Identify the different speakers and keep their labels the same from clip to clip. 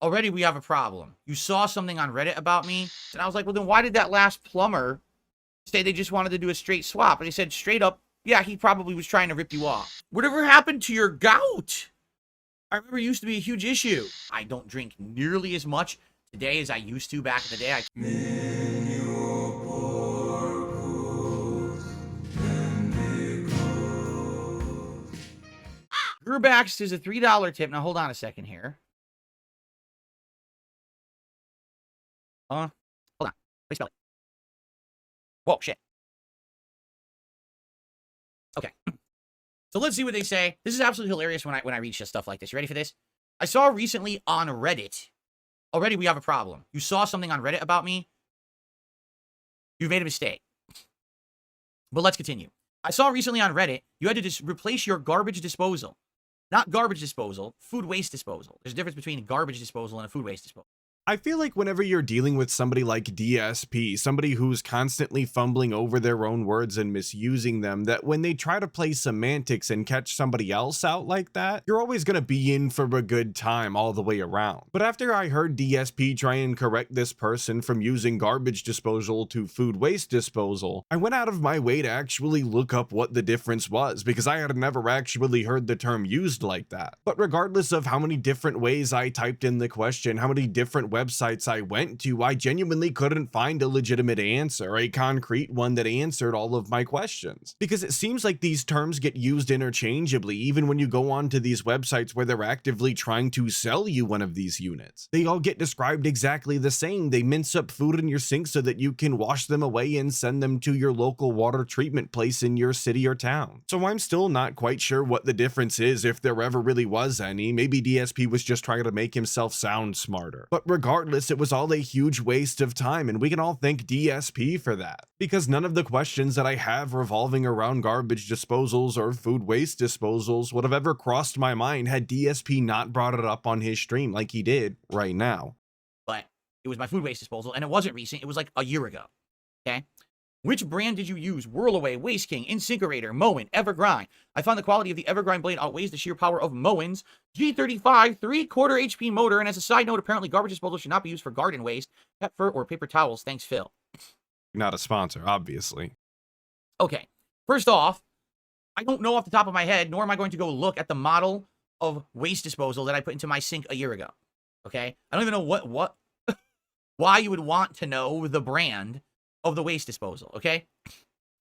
Speaker 1: already we have a problem. You saw something on Reddit about me. And I was like, well, then why did that last plumber say they just wanted to do a straight swap? And he said straight up, yeah, he probably was trying to rip you off. Whatever happened to your gout? I remember it used to be a huge issue. I don't drink nearly as much today as I used to back in the day. Gerbax is a $3 tip. Now, hold on a second here. Hold on. Let me spell it. Whoa, shit. Okay. So let's see what they say. This is absolutely hilarious when I read stuff like this. You ready for this? I saw recently on Reddit. Already we have a problem. You saw something on Reddit about me. You've made a mistake. But let's continue. I saw recently on Reddit, you had to just replace your garbage disposal. Not garbage disposal, food waste disposal. There's a difference between a garbage disposal and a food waste disposal.
Speaker 2: I feel like whenever you're dealing with somebody like DSP, somebody who's constantly fumbling over their own words and misusing them, that when they try to play semantics and catch somebody else out like that, you're always going to be in for a good time all the way around. But after I heard DSP try and correct this person from using garbage disposal to food waste disposal, I went out of my way to actually look up what the difference was, because I had never actually heard the term used like that. But regardless of how many different ways I typed in the question, how many different websites I went to, I genuinely couldn't find a legitimate answer, a concrete one that answered all of my questions. Because it seems like these terms get used interchangeably, even when you go onto these websites where they're actively trying to sell you one of these units. They all get described exactly the same. They mince up food in your sink so that you can wash them away and send them to your local water treatment place in your city or town. So I'm still not quite sure what the difference is, if there ever really was any. Maybe DSP was just trying to make himself sound smarter. But regardless, it was all a huge waste of time, and we can all thank DSP for that. Because none of the questions that I have revolving around garbage disposals or food waste disposals would have ever crossed my mind had DSP not brought it up on his stream like he did right now.
Speaker 1: But it was my food waste disposal, and it wasn't recent. It was like a year ago. Okay? Which brand did you use? Whirlaway, Waste King, Incinerator, Moen, Evergrind. I found the quality of the Evergrind blade outweighs the sheer power of Moen's G35 3/4 HP motor. And as a side note, apparently garbage disposal should not be used for garden waste, pet fur, or paper towels. Thanks, Phil.
Speaker 2: Not a sponsor, obviously.
Speaker 1: Okay. First off, I don't know off the top of my head, nor am I going to go look at the model of waste disposal that I put into my sink a year ago. Okay? I don't even know what why you would want to know the brand of the waste disposal, okay?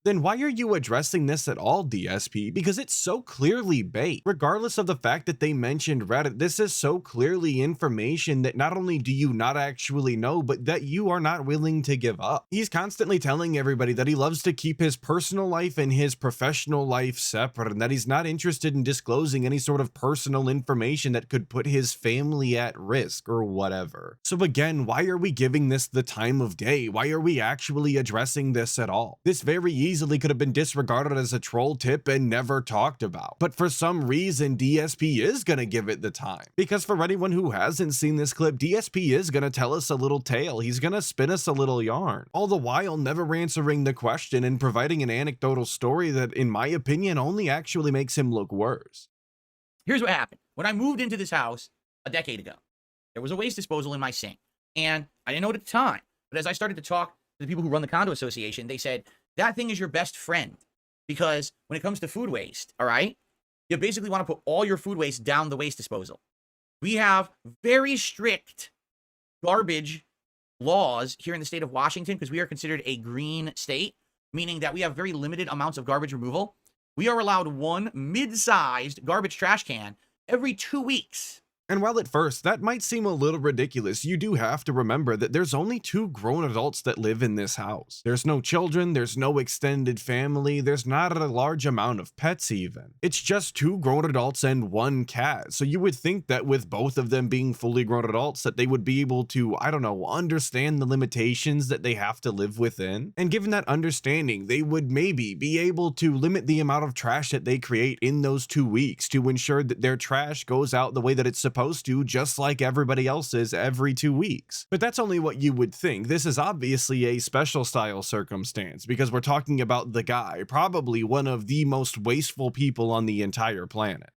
Speaker 2: Then why are you addressing this at all, DSP? Because it's so clearly bait. Regardless of the fact that they mentioned Reddit, this is so clearly information that not only do you not actually know, but that you are not willing to give up. He's constantly telling everybody that he loves to keep his personal life and his professional life separate, and that he's not interested in disclosing any sort of personal information that could put his family at risk or whatever. So again, why are we giving this the time of day? Why are we actually addressing this at all? This very easily could have been disregarded as a troll tip and never talked about. But for some reason, DSP is gonna give it the time. Because for anyone who hasn't seen this clip, DSP is gonna tell us a little tale. He's gonna spin us a little yarn. All the while never answering the question and providing an anecdotal story that, in my opinion, only actually makes him look worse.
Speaker 1: Here's what happened. When I moved into this house a decade ago, there was a waste disposal in my sink. And I didn't know it at the time. But as I started to talk to the people who run the condo association, they said, that thing is your best friend. Because when it comes to food waste, all right, you basically want to put all your food waste down the waste disposal. We have very strict garbage laws here in the state of Washington because we are considered a green state, meaning that we have very limited amounts of garbage removal. We are allowed one mid-sized garbage trash can every 2 weeks.
Speaker 2: And while at first that might seem a little ridiculous, you do have to remember that there's only 2 grown adults that live in this house. There's no children, there's no extended family, there's not a large amount of pets even. It's just 2 grown adults and 1 cat. So you would think that with both of them being fully grown adults that they would be able to, I don't know, understand the limitations that they have to live within. And given that understanding, they would maybe be able to limit the amount of trash that they create in those 2 weeks to ensure that their trash goes out the way that it's supposed to, just like everybody else's every 2 weeks. But that's only what you would think. This is obviously a special style circumstance because we're talking about the guy, probably one of the most wasteful people on the entire planet.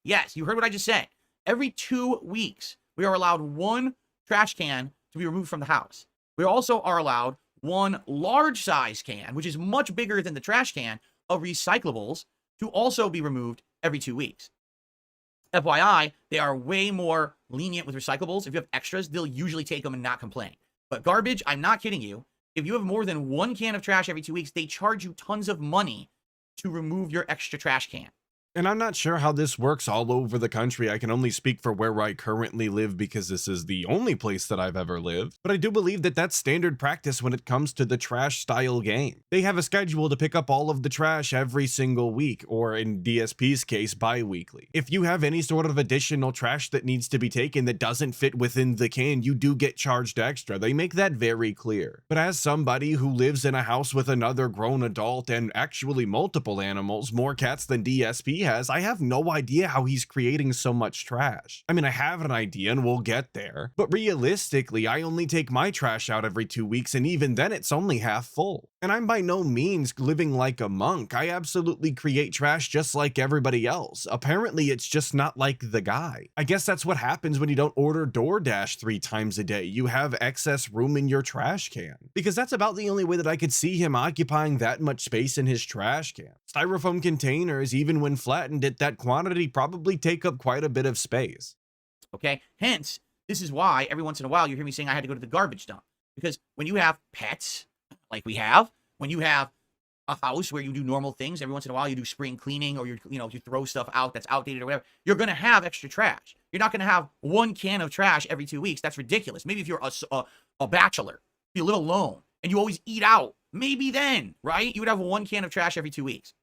Speaker 1: Yes, you heard what I just said. Every 2 weeks, we are allowed 1 trash can to be removed from the house. We also are allowed 1 large size can, which is much bigger than the trash can, of recyclables to also be removed every 2 weeks. FYI, they are way more lenient with recyclables. If you have extras, they'll usually take them and not complain. But garbage, I'm not kidding you. If you have more than 1 can of trash every 2 weeks, they charge you tons of money to remove your extra trash can.
Speaker 2: And I'm not sure how this works all over the country. I can only speak for where I currently live because this is the only place that I've ever lived. But I do believe that that's standard practice when it comes to the trash style game. They have a schedule to pick up all of the trash every single week, or in DSP's case, bi-weekly. If you have any sort of additional trash that needs to be taken that doesn't fit within the can, you do get charged extra. They make that very clear. But as somebody who lives in a house with another grown adult and actually multiple animals, more cats than DSP has, I have no idea how he's creating so much trash. I mean, I have an idea and we'll get there, but realistically, I only take my trash out every 2 weeks, and even then it's only half full. And I'm by no means living like a monk. I absolutely create trash just like everybody else. Apparently, it's just not like the guy. I guess that's what happens when you don't order DoorDash 3 times a day. You have excess room in your trash can. Because that's about the only way that I could see him occupying that much space in his trash can. Styrofoam containers, even when flattened at that quantity, probably take up quite a bit of space.
Speaker 1: Okay? Hence, this is why every once in a while you hear me saying I had to go to the garbage dump. Because when you have pets, like we have, when you have a house where you do normal things, every once in a while you do spring cleaning, or you throw stuff out that's outdated or whatever, you're going to have extra trash. You're not going to have 1 can of trash every 2 weeks. That's ridiculous. Maybe if you're a bachelor, you live alone, and you always eat out, maybe then, right? You would have 1 can of trash every 2 weeks.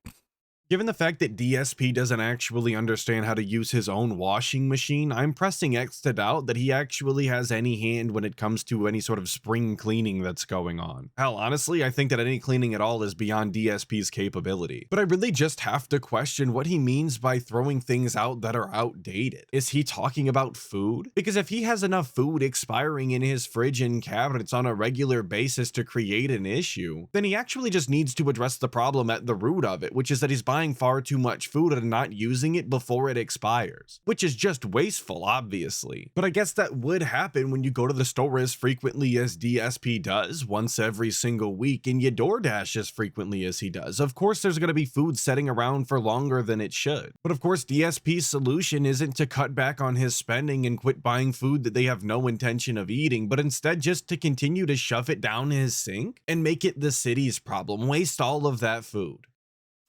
Speaker 2: Given the fact that DSP doesn't actually understand how to use his own washing machine, I'm pressing X to doubt that he actually has any hand when it comes to any sort of spring cleaning that's going on. Hell, honestly, I think that any cleaning at all is beyond DSP's capability. But I really just have to question what he means by throwing things out that are outdated. Is he talking about food? Because if he has enough food expiring in his fridge and cabinets on a regular basis to create an issue, then he actually just needs to address the problem at the root of it, which is that he's buying far too much food and not using it before it expires, which is just wasteful, obviously. But I guess that would happen when you go to the store as frequently as DSP does, once every single week, and you DoorDash as frequently as he does. Of course, there's going to be food sitting around for longer than it should. But of course, DSP's solution isn't to cut back on his spending and quit buying food that they have no intention of eating, but instead just to continue to shove it down his sink and make it the city's problem, waste all of that food.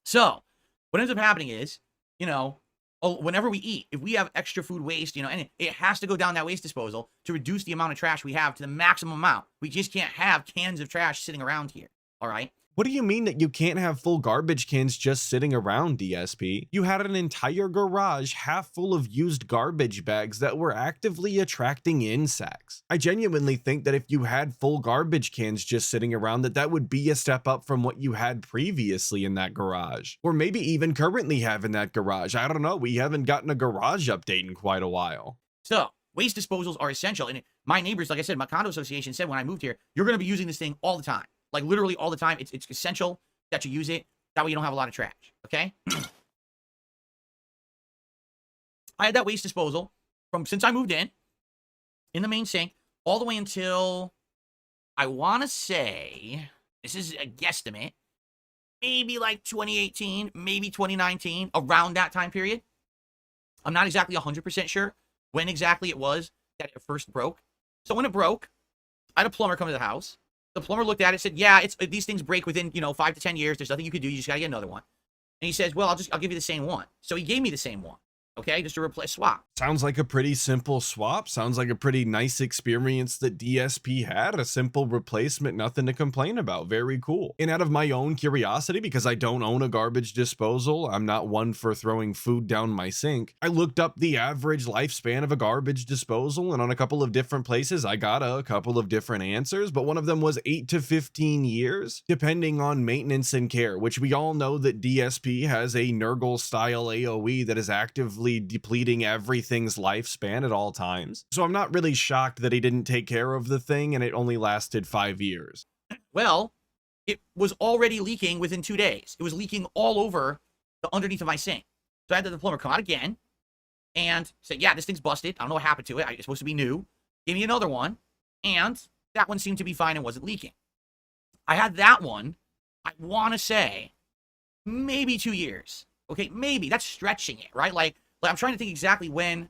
Speaker 1: So, what ends up happening is, whenever we eat, if we have extra food waste, and it has to go down that waste disposal to reduce the amount of trash we have to the maximum amount. We just can't have cans of trash sitting around here. All right?
Speaker 2: What do you mean that you can't have full garbage cans just sitting around, DSP? You had an entire garage half full of used garbage bags that were actively attracting insects. I genuinely think that if you had full garbage cans just sitting around, that would be a step up from what you had previously in that garage. Or maybe even currently have in that garage. I don't know, we haven't gotten a garage update in quite a while.
Speaker 1: So, waste disposals are essential. And my neighbors, like I said, my condo association said when I moved here, you're going to be using this thing all the time. Like literally all the time. It's essential that you use it. That way you don't have a lot of trash. Okay? I had that waste disposal from since I moved in the main sink, all the way until, I want to say, this is a guesstimate, maybe like 2018, maybe 2019, around that time period. I'm not exactly 100% sure when exactly it was that it first broke. So when it broke, I had a plumber come to the house. The plumber looked at it, said, yeah, these things break within, 5 to 10 years. There's nothing you can do. You just got to get another one. And he says, well, I'll give you the same one. So he gave me the same one. Okay, just to swap.
Speaker 2: Sounds like a pretty simple swap. Sounds like a pretty nice experience that DSP had. A simple replacement, nothing to complain about. Very cool. And out of my own curiosity, because I don't own a garbage disposal, I'm not one for throwing food down my sink, I looked up the average lifespan of a garbage disposal, and on a couple of different places, I got a couple of different answers, but one of them was 8 to 15 years, depending on maintenance and care, which we all know that DSP has a Nurgle-style AoE that is actively depleting everything's lifespan at all times. So I'm not really shocked that he didn't take care of the thing and it only lasted 5 years.
Speaker 1: Well, it was already leaking within 2 days. It was leaking all over the underneath of my sink. So I had the plumber come out again, and said, yeah, this thing's busted. I don't know what happened to it. It's supposed to be new. Gave me another one, and that one seemed to be fine and wasn't leaking. I had that one, I want to say, maybe 2 years. Okay, maybe. That's stretching it, right? Like I'm trying to think exactly when.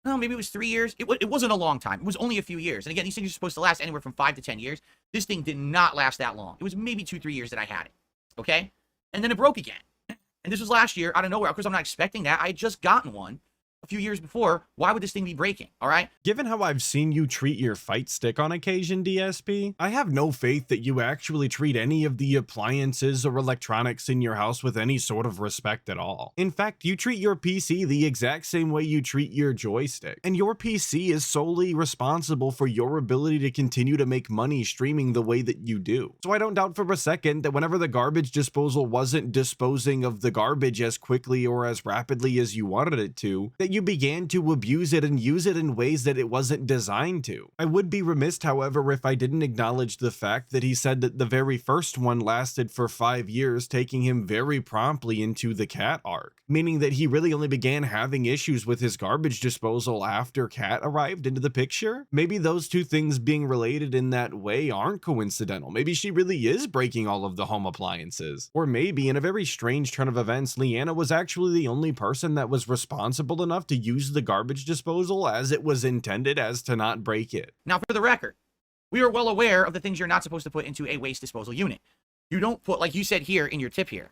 Speaker 1: No, maybe it was 3 years. It wasn't a long time. It was only a few years. And again, these things are supposed to last anywhere from 5 to 10 years. This thing did not last that long. It was maybe 2-3 years that I had it. Okay? And then it broke again. And this was last year out of nowhere. Of course, I'm not expecting that. I had just gotten one a few years before. Why would this thing be breaking? All right?
Speaker 2: Given how I've seen you treat your fight stick on occasion, DSP, I have no faith that you actually treat any of the appliances or electronics in your house with any sort of respect at all. In fact, you treat your PC the exact same way you treat your joystick, and your PC is solely responsible for your ability to continue to make money streaming the way that you do. So I don't doubt for a second that whenever the garbage disposal wasn't disposing of the garbage as quickly or as rapidly as you wanted it to, that you began to abuse it and use it in ways that it wasn't designed to. I would be remiss, however, if I didn't acknowledge the fact that he said that the very first one lasted for 5 years, taking him very promptly into the cat arc, meaning that he really only began having issues with his garbage disposal after Cat arrived into the picture. Maybe those two things being related in that way aren't coincidental. Maybe she really is breaking all of the home appliances. Or maybe, in a very strange turn of events, Leanna was actually the only person that was responsible enough to use the garbage disposal as it was intended as to not break it.
Speaker 1: Now, for the record, we are well aware of the things you're not supposed to put into a waste disposal unit. You don't put, like you said here in your tip here,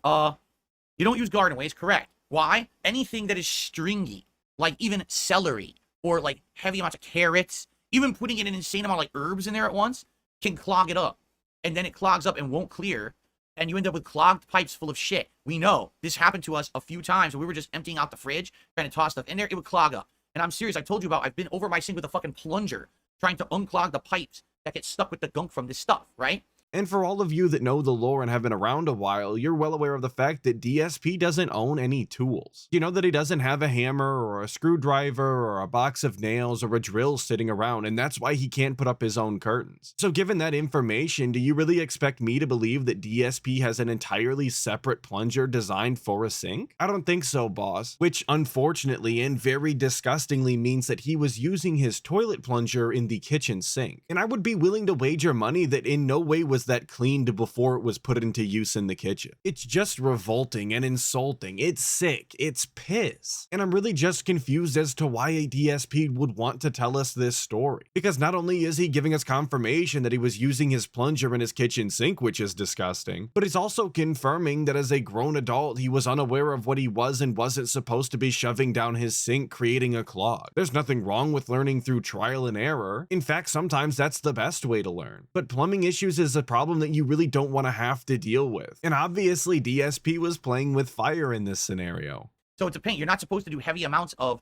Speaker 1: you don't use garden waste, correct. Why? Anything that is stringy, like even celery or like heavy amounts of carrots, even putting in an insane amount of like herbs in there at once can clog it up. And then it clogs up and won't clear. And you end up with clogged pipes full of shit. We know this happened to us a few times when we were just emptying out the fridge, trying to toss stuff in there. It would clog up. And I'm serious. I told you about, I've been over my sink with a fucking plunger trying to unclog the pipes that get stuck with the gunk from this stuff, right?
Speaker 2: And for all of you that know the lore and have been around a while, you're well aware of the fact that DSP doesn't own any tools. You know that he doesn't have a hammer or a screwdriver or a box of nails or a drill sitting around, and that's why he can't put up his own curtains. So given that information, do you really expect me to believe that DSP has an entirely separate plunger designed for a sink? I don't think so, boss. Which unfortunately and very disgustingly means that he was using his toilet plunger in the kitchen sink. And I would be willing to wager money that in no way was that cleaned before it was put into use in the kitchen. It's just revolting and insulting. It's sick. It's piss. And I'm really just confused as to why a DSP would want to tell us this story. Because not only is he giving us confirmation that he was using his plunger in his kitchen sink, which is disgusting, but he's also confirming that as a grown adult, he was unaware of what he was and wasn't supposed to be shoving down his sink, creating a clog. There's nothing wrong with learning through trial and error. In fact, sometimes that's the best way to learn. But plumbing issues is a problem that you really don't want to have to deal with. And obviously DSP was playing with fire in this scenario.
Speaker 1: So it's a pain. You're not supposed to do heavy amounts of,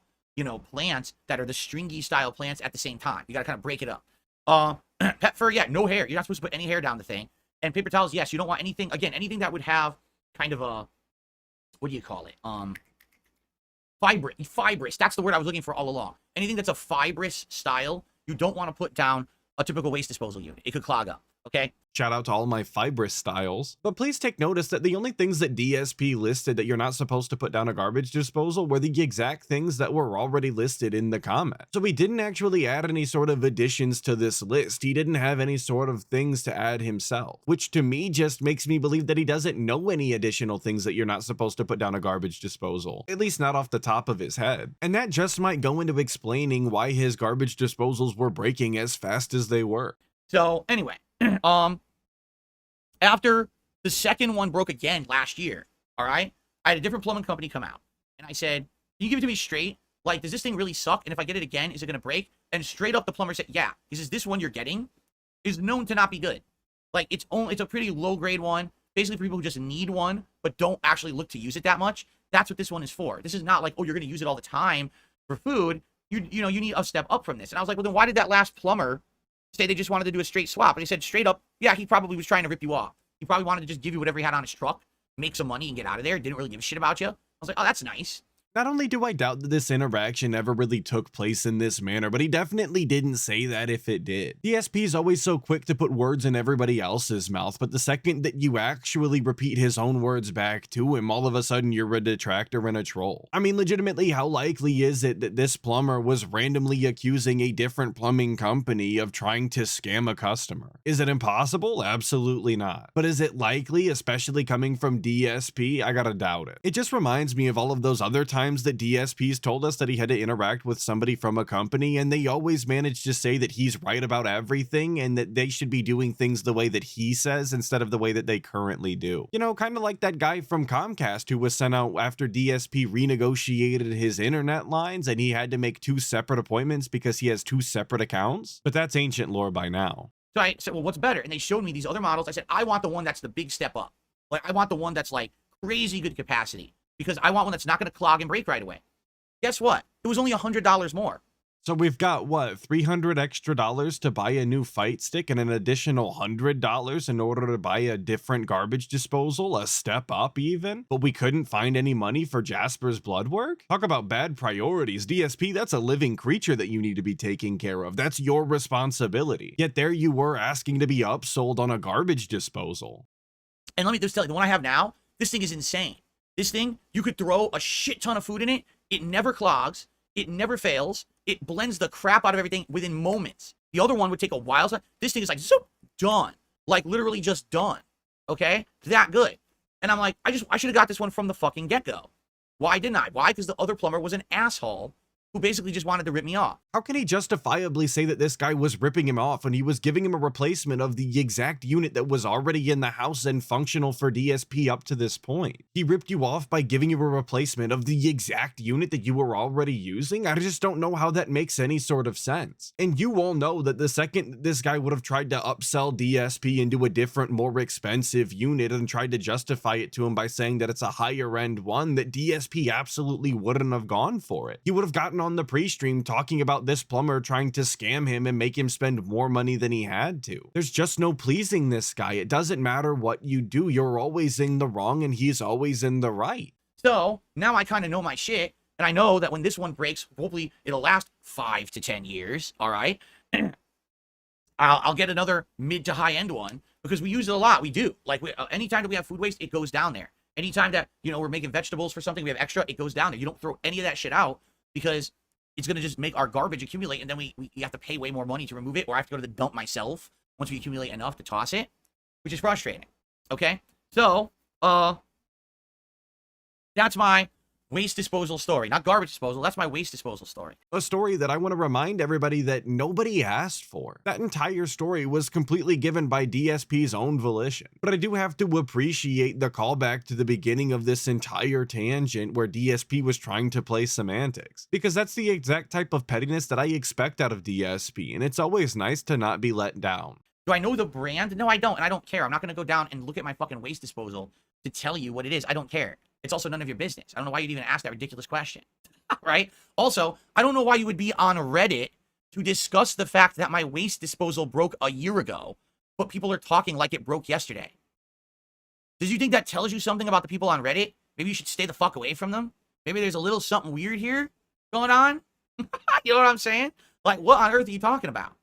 Speaker 1: plants that are the stringy style plants at the same time. You got to kind of break it up. Pet fur, yeah, no hair. You're not supposed to put any hair down the thing. And paper towels, yes, you don't want anything, again, anything that would have kind of a, what do you call it? Fibrous. That's the word I was looking for all along. Anything that's a fibrous style, you don't want to put down a typical waste disposal unit. It could clog up, okay?
Speaker 2: Shout out to all my fibrous styles. But please take notice that the only things that DSP listed that you're not supposed to put down a garbage disposal were the exact things that were already listed in the comment. So he didn't actually add any sort of additions to this list. He didn't have any sort of things to add himself, which to me just makes me believe that he doesn't know any additional things that you're not supposed to put down a garbage disposal, at least not off the top of his head. And that just might go into explaining why his garbage disposals were breaking as fast as they were.
Speaker 1: So anyway, after the second one broke again last year, all right, I had a different plumbing company come out, and I said, can you give it to me straight? Like, does this thing really suck? And if I get it again, is it going to break? And straight up the plumber said, yeah. He says, this one you're getting is known to not be good. Like, it's a pretty low grade one, basically for people who just need one, but don't actually look to use it that much. That's what this one is for. This is not like, oh, you're going to use it all the time for food. You need a step up from this. And I was like, well, then why did that last plumber say they just wanted to do a straight swap? And he said straight up, yeah, he probably was trying to rip you off. He probably wanted to just give you whatever he had on his truck, make some money and get out of there. Didn't really give a shit about you. I was like, oh, that's nice.
Speaker 2: Not only do I doubt that this interaction ever really took place in this manner, but he definitely didn't say that if it did. DSP is always so quick to put words in everybody else's mouth, but the second that you actually repeat his own words back to him, all of a sudden you're a detractor and a troll. I mean, legitimately, how likely is it that this plumber was randomly accusing a different plumbing company of trying to scam a customer? Is it impossible? Absolutely not. But is it likely, especially coming from DSP? I gotta doubt it. It just reminds me of all of those other times that DSPs told us that he had to interact with somebody from a company, and they always managed to say that he's right about everything and that they should be doing things the way that he says instead of the way that they currently do. You know, kind of like that guy from Comcast who was sent out after DSP renegotiated his internet lines and he had to make 2 separate appointments because he has 2 separate accounts. But that's ancient lore by now.
Speaker 1: So I said, well, what's better? And they showed me these other models. I said, I want the one that's the big step up. Like, I want the one that's like crazy good capacity, because I want one that's not going to clog and break right away. Guess what? It was only $100 more.
Speaker 2: So we've got, what, $300 extra to buy a new fight stick and an additional $100 in order to buy a different garbage disposal, a step up even? But we couldn't find any money for Jasper's blood work? Talk about bad priorities. DSP, that's a living creature that you need to be taking care of. That's your responsibility. Yet there you were asking to be upsold on a garbage disposal.
Speaker 1: And let me just tell you, the one I have now, this thing is insane. This thing, you could throw a shit ton of food in it. It never clogs. It never fails. It blends the crap out of everything within moments. The other one would take a while. This thing is like, zoop, done. Like literally just done. Okay? That good. And I'm like, I should have got this one from the fucking get-go. Why didn't I? Why? Because the other plumber was an asshole who basically just wanted to rip me off.
Speaker 2: How can he justifiably say that this guy was ripping him off when he was giving him a replacement of the exact unit that was already in the house and functional for DSP up to this point? He ripped you off by giving you a replacement of the exact unit that you were already using? I just don't know how that makes any sort of sense. And you all know that the second this guy would have tried to upsell DSP into a different, more expensive unit and tried to justify it to him by saying that it's a higher end one, that DSP absolutely wouldn't have gone for it. He would have gotten on the pre-stream talking about this plumber trying to scam him and make him spend more money than he had to. There's just no pleasing this guy. It doesn't matter what you do, you're always in the wrong and he's always in the right.
Speaker 1: So now I kind of know my shit, and I know that when this one breaks, hopefully it'll last 5 to 10 years. All right. I'll get another mid to high end one because we use it a lot. We do. Like anytime that we have food waste, it goes down there. Anytime that, you know, we're making vegetables for something, we have extra, it goes down there. You don't throw any of that shit out because it's going to just make our garbage accumulate, and then we have to pay way more money to remove it, or I have to go to the dump myself once we accumulate enough to toss it, which is frustrating. Okay? So, that's my waste disposal story. Not garbage disposal, that's my waste disposal story.
Speaker 2: A story that I want to remind everybody that nobody asked for. That entire story was completely given by DSP's own volition. But I do have to appreciate the callback to the beginning of this entire tangent where DSP was trying to play semantics, because that's the exact type of pettiness that I expect out of DSP, and it's always nice to not be let down.
Speaker 1: Do I know the brand? No, I don't, and I don't care. I'm not going to go down and look at my fucking waste disposal to tell you what it is. I don't care. It's also none of your business. I don't know why you'd even ask that ridiculous question, right? Also, I don't know why you would be on Reddit to discuss the fact that my waste disposal broke a year ago, but people are talking like it broke yesterday. Does you think that tells you something about the people on Reddit? Maybe you should stay the fuck away from them? Maybe there's a little something weird here going on? You know what I'm saying? Like, what on earth are you talking about?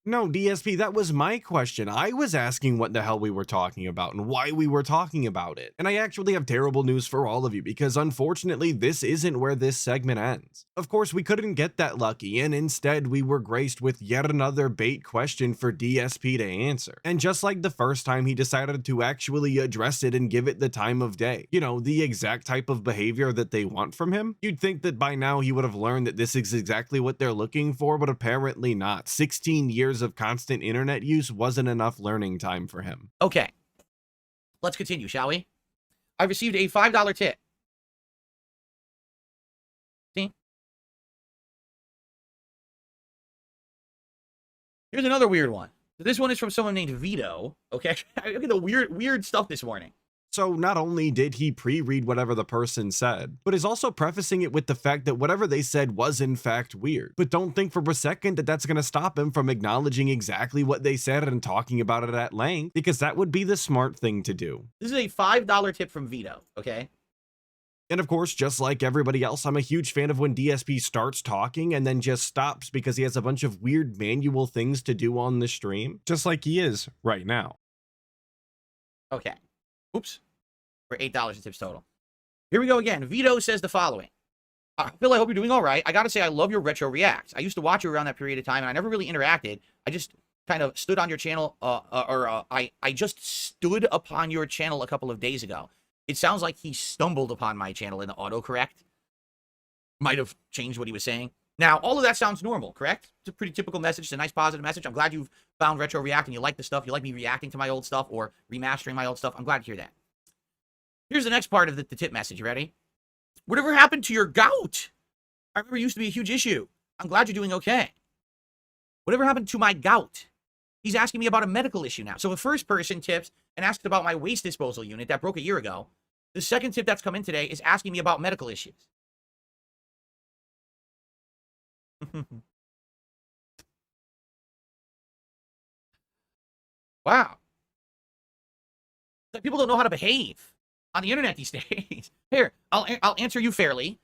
Speaker 2: No, DSP, that was my question. I was asking what the hell we were talking about and why we were talking about it. And I actually have terrible news for all of you because unfortunately, this isn't where this segment ends. Of course, we couldn't get that lucky, and instead we were graced with yet another bait question for DSP to answer. And just like the first time, he decided to actually address it and give it the time of day. You know, the exact type of behavior that they want from him. You'd think that by now he would have learned that this is exactly what they're looking for, but apparently not. 16 years of constant internet use wasn't enough learning time for him.
Speaker 1: Okay, let's continue, shall we? I received a $5 tip. See? Here's another weird one. This one is from someone named Vito. Okay, look at the weird stuff this morning.
Speaker 2: So not only did he pre-read whatever the person said, but is also prefacing it with the fact that whatever they said was in fact weird. But don't think for a second that that's going to stop him from acknowledging exactly what they said and talking about it at length, because that would be the smart thing to do.
Speaker 1: This is a $5 tip from Vito, okay?
Speaker 2: And of course, just like everybody else, I'm a huge fan of when DSP starts talking and then just stops because he has a bunch of weird manual things to do on the stream, just like he is right now.
Speaker 1: Okay. Oops. For $8 in tips total. Here we go again. Vito says the following. Phil, I hope you're doing all right. I got to say, I love your retro reacts. I used to watch you around that period of time, and I never really interacted. I just kind of stood on your channel, I just stood upon your channel a couple of days ago. It sounds like he stumbled upon my channel in the autocorrect. Might have changed what he was saying. Now, all of that sounds normal, correct? It's a pretty typical message. It's a nice positive message. I'm glad you've found Retro React and you like the stuff. You like me reacting to my old stuff or remastering my old stuff. I'm glad to hear that. Here's the next part of the tip message. You ready? Whatever happened to your gout? I remember it used to be a huge issue. I'm glad you're doing okay. Whatever happened to my gout? He's asking me about a medical issue now. So the first person tips and asked about my waste disposal unit that broke a year ago. The second tip that's come in today is asking me about medical issues. Wow. People don't know how to behave on the internet these days. Here, I'll answer you fairly,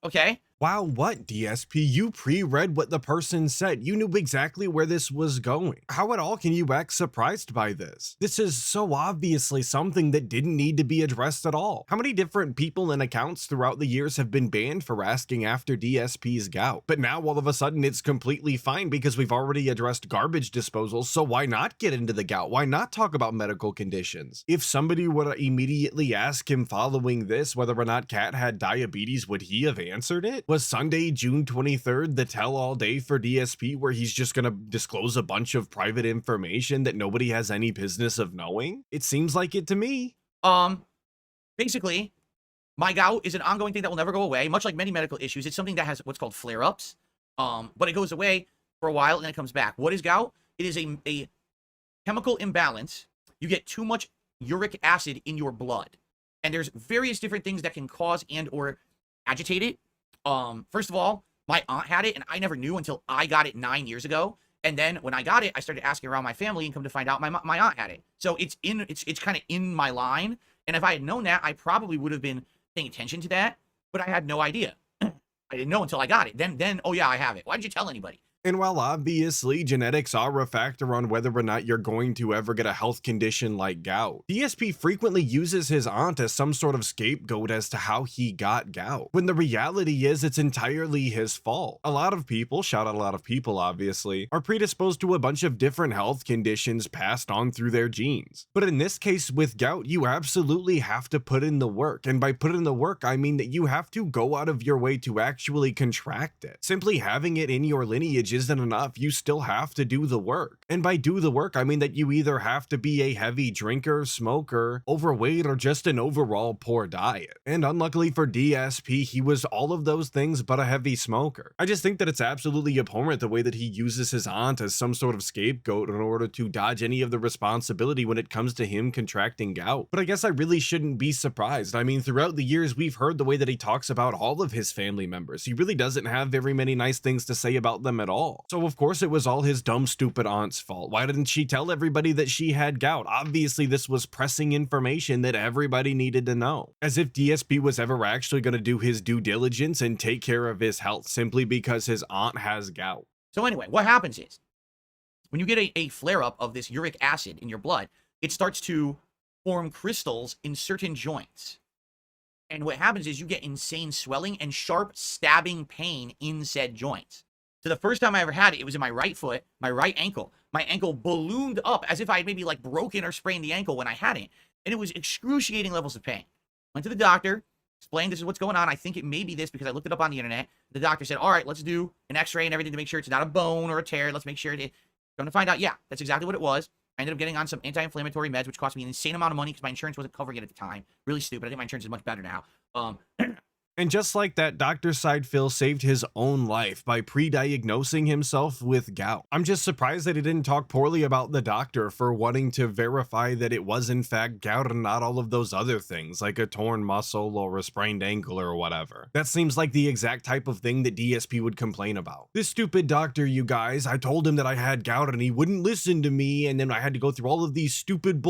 Speaker 1: okay?
Speaker 2: Wow, what, DSP? You pre-read what the person said. You knew exactly where this was going. How at all can you act surprised by this? This is so obviously something that didn't need to be addressed at all. How many different people and accounts throughout the years have been banned for asking after DSP's gout? But now all of a sudden it's completely fine because we've already addressed garbage disposal, so why not get into the gout? Why not talk about medical conditions? If somebody would immediately ask him following this whether or not Cat had diabetes, would he have answered it? Was Sunday, June 23rd, the tell-all day for DSP where he's just gonna disclose a bunch of private information that nobody has any business of knowing? It seems like it to me.
Speaker 1: Basically, my gout is an ongoing thing that will never go away, much like many medical issues. It's something that has what's called flare-ups, but it goes away for a while and then it comes back. What is gout? It is a chemical imbalance. You get too much uric acid in your blood, and there's various different things that can cause and or agitate it. First of all, my aunt had it, and I never knew until I got it 9 years ago. And then when I got it, I started asking around my family and come to find out my aunt had it. So it's kind of in my line. And if I had known that, I probably would have been paying attention to that. But I had no idea. I didn't know until I got it. Then, oh yeah, I have it. Why did you tell anybody?
Speaker 2: And while obviously genetics are a factor on whether or not you're going to ever get a health condition like gout, DSP frequently uses his aunt as some sort of scapegoat as to how he got gout, when the reality is it's entirely his fault. A lot of people, shout out a lot of people obviously, are predisposed to a bunch of different health conditions passed on through their genes. But in this case with gout, you absolutely have to put in the work, and by put in the work, I mean that you have to go out of your way to actually contract it. Simply having it in your lineage isn't enough. You still have to do the work. And by do the work, I mean that you either have to be a heavy drinker, smoker, overweight, or just an overall poor diet. And unluckily for DSP, he was all of those things but a heavy smoker. I just think that it's absolutely abhorrent the way that he uses his aunt as some sort of scapegoat in order to dodge any of the responsibility when it comes to him contracting gout. But I guess I really shouldn't be surprised. I mean, throughout the years, we've heard the way that he talks about all of his family members. He really doesn't have very many nice things to say about them at all. So of course it was all his dumb, stupid aunt's fault. Why didn't she tell everybody that she had gout? Obviously this was pressing information that everybody needed to know. As if DSP was ever actually going to do his due diligence and take care of his health simply because his aunt has gout.
Speaker 1: So anyway, what happens is, when you get a flare-up of this uric acid in your blood, it starts to form crystals in certain joints. And what happens is you get insane swelling and sharp stabbing pain in said joints. So the first time I ever had it, it was in my right foot, my right ankle. My ankle ballooned up as if I had maybe like broken or sprained the ankle when I had it. And it was excruciating levels of pain. Went to the doctor, explained this is what's going on. I think it may be this because I looked it up on the internet. The doctor said, all right, let's do an x-ray and everything to make sure it's not a bone or a tear. Let's make sure it is. Come to find out, yeah, that's exactly what it was. I ended up getting on some anti-inflammatory meds, which cost me an insane amount of money because my insurance wasn't covering it at the time. Really stupid. I think my insurance is much better now.
Speaker 2: And just like that, Dr. Sidefill saved his own life by pre-diagnosing himself with gout. I'm just surprised that he didn't talk poorly about the doctor for wanting to verify that it was in fact gout and not all of those other things, like a torn muscle or a sprained ankle or whatever. That seems like the exact type of thing that DSP would complain about. This stupid doctor, you guys, I told him that I had gout and he wouldn't listen to me, and then I had to go through all of these stupid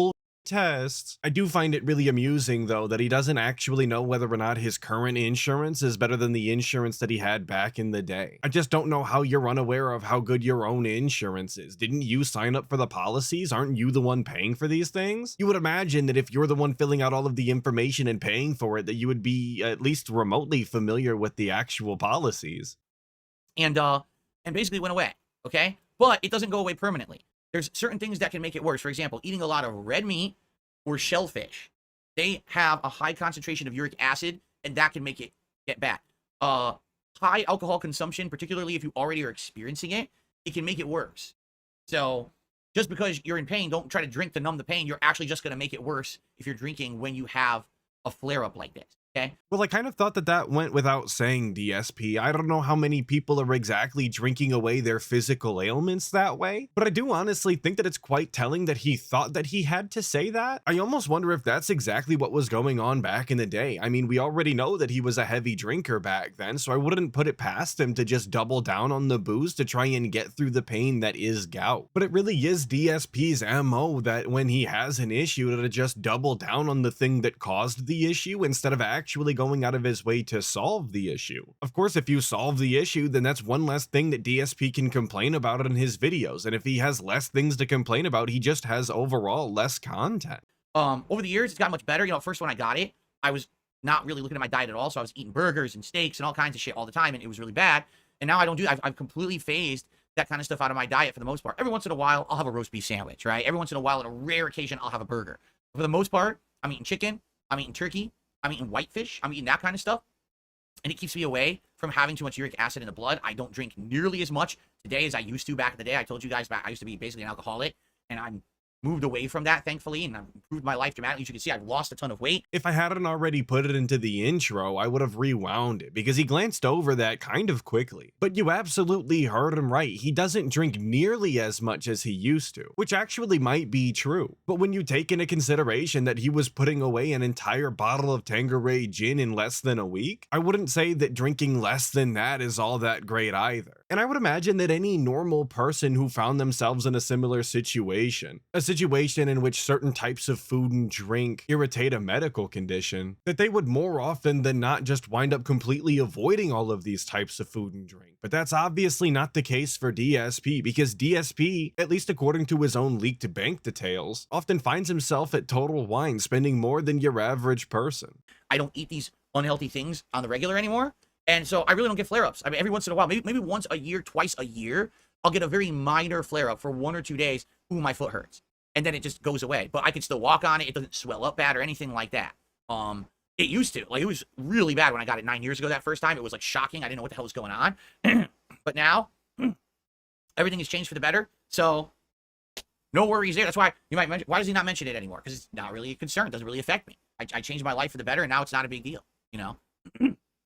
Speaker 2: tests. I do find it really amusing though that he doesn't actually know whether or not his current insurance is better than the insurance that he had back in the day. I just don't know how you're unaware of how good your own insurance is. Didn't you sign up for the policies? Aren't you the one paying for these things? You would imagine that if you're the one filling out all of the information and paying for it, that you would be at least remotely familiar with the actual policies.
Speaker 1: And basically went away, okay? But it doesn't go away permanently. There's certain things that can make it worse. For example, eating a lot of red meat or shellfish. They have a high concentration of uric acid, and that can make it get bad. High alcohol consumption, particularly if you already are experiencing it, it can make it worse. So just because you're in pain, don't try to drink to numb the pain. You're actually just going to make it worse if you're drinking when you have a flare-up like this. Okay.
Speaker 2: Well, I kind of thought that went without saying, DSP. I don't know how many people are exactly drinking away their physical ailments that way, but I do honestly think that it's quite telling that he thought that he had to say that. I almost wonder if that's exactly what was going on back in the day. I mean, we already know that he was a heavy drinker back then, so I wouldn't put it past him to just double down on the booze to try and get through the pain that is gout. But it really is DSP's MO that when he has an issue, to just double down on the thing that caused the issue instead of actually going out of his way to solve the issue. Of course, if you solve the issue, then that's one less thing that DSP can complain about in his videos. And if he has less things to complain about, he just has overall less content.
Speaker 1: Over the years, it's got much better. You know, first when I got it, I was not really looking at my diet at all. So I was eating burgers and steaks and all kinds of shit all the time, and it was really bad. And now I don't do that. I've completely phased that kind of stuff out of my diet for the most part. Every once in a while, I'll have a roast beef sandwich, right? Every once in a while, on a rare occasion, I'll have a burger. But for the most part, I'm eating chicken, I'm eating turkey, I'm eating whitefish, I'm eating that kind of stuff. And it keeps me away from having too much uric acid in the blood. I don't drink nearly as much today as I used to back in the day. I told you guys back, I used to be basically an alcoholic, and I'm moved away from that, thankfully, and I've improved my life dramatically. As you can see, I've lost a ton of weight.
Speaker 2: If I hadn't already put it into the intro, I would have rewound it because he glanced over that kind of quickly. But you absolutely heard him right. He doesn't drink nearly as much as he used to, which actually might be true. But when you take into consideration that he was putting away an entire bottle of Tanqueray gin in less than a week, I wouldn't say that drinking less than that is all that great either. And I would imagine that any normal person who found themselves in a similar situation, a situation in which certain types of food and drink irritate a medical condition, that they would more often than not just wind up completely avoiding all of these types of food and drink. But that's obviously not the case for DSP, because DSP, at least according to his own leaked bank details, often finds himself at Total Wine spending more than your average person.
Speaker 1: I don't eat these unhealthy things on the regular anymore. And so I really don't get flare-ups. I mean, every once in a while, maybe once a year, twice a year, I'll get a very minor flare-up for 1 or 2 days. Ooh, my foot hurts. And then it just goes away. But I can still walk on it. It doesn't swell up bad or anything like that. It used to. Like, it was really bad when I got it 9 years ago that first time. It was, like, shocking. I didn't know what the hell was going on. But now, everything has changed for the better. So, no worries there. That's why you might mention, why does he not mention it anymore? Because it's not really a concern. It doesn't really affect me. I changed my life for the better, and now it's not a big deal, you know?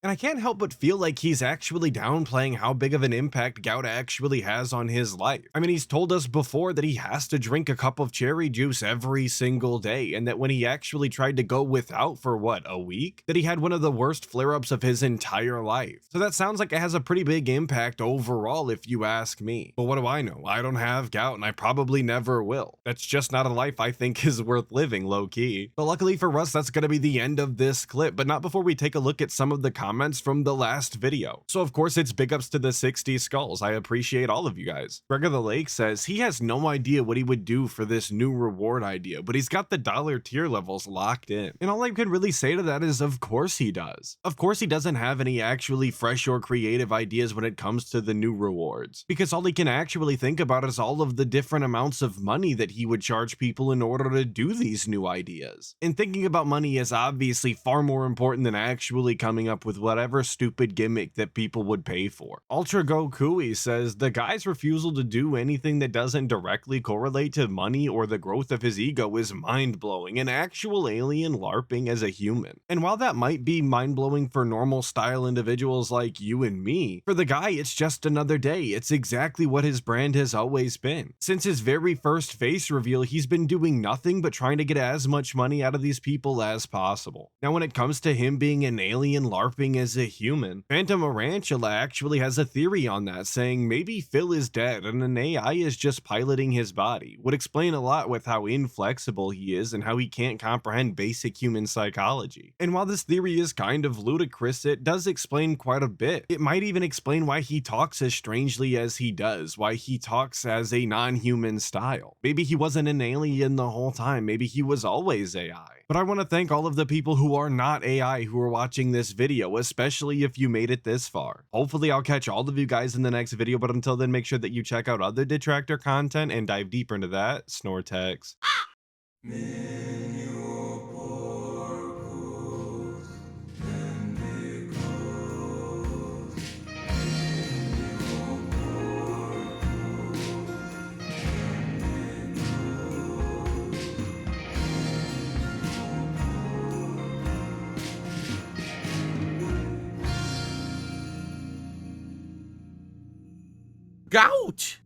Speaker 2: And I can't help but feel like he's actually downplaying how big of an impact gout actually has on his life. I mean, he's told us before that he has to drink a cup of cherry juice every single day, and that when he actually tried to go without for what, a week, that he had one of the worst flare-ups of his entire life. So that sounds like it has a pretty big impact overall if you ask me. But what do I know? I don't have gout, and I probably never will. That's just not a life I think is worth living, low-key. But luckily for us, that's gonna be the end of this clip, but not before we take a look at some of the comments from the last video. So of course it's big ups to the 60 skulls. I appreciate all of you guys. Gregor the Lake says he has no idea what he would do for this new reward idea, but he's got the dollar tier levels locked in. And all I can really say to that is of course he does. Of course he doesn't have any actually fresh or creative ideas when it comes to the new rewards, because all he can actually think about is all of the different amounts of money that he would charge people in order to do these new ideas. And thinking about money is obviously far more important than actually coming up with whatever stupid gimmick that people would pay for. Ultra Gokui says the guy's refusal to do anything that doesn't directly correlate to money or the growth of his ego is mind-blowing, an actual alien LARPing as a human. And while that might be mind-blowing for normal style individuals like you and me, for the guy it's just another day. It's exactly what his brand has always been. Since his very first face reveal, he's been doing nothing but trying to get as much money out of these people as possible. Now when it comes to him being an alien LARPing as a human, Phantom Arantula actually has a theory on that, saying maybe Phil is dead and an AI is just piloting his body. Would explain a lot with how inflexible he is and how he can't comprehend basic human psychology. And while this theory is kind of ludicrous, it does explain quite a bit. It might even explain why he talks as strangely as he does, why he talks as a non-human style. Maybe he wasn't an alien the whole time, maybe he was always AI. But I want to thank all of the people who are not AI who are watching this video, especially if you made it this far. Hopefully I'll catch all of you guys in the next video, but until then, make sure that you check out other detractor content and dive deeper into that. Snortex.
Speaker 1: Gout!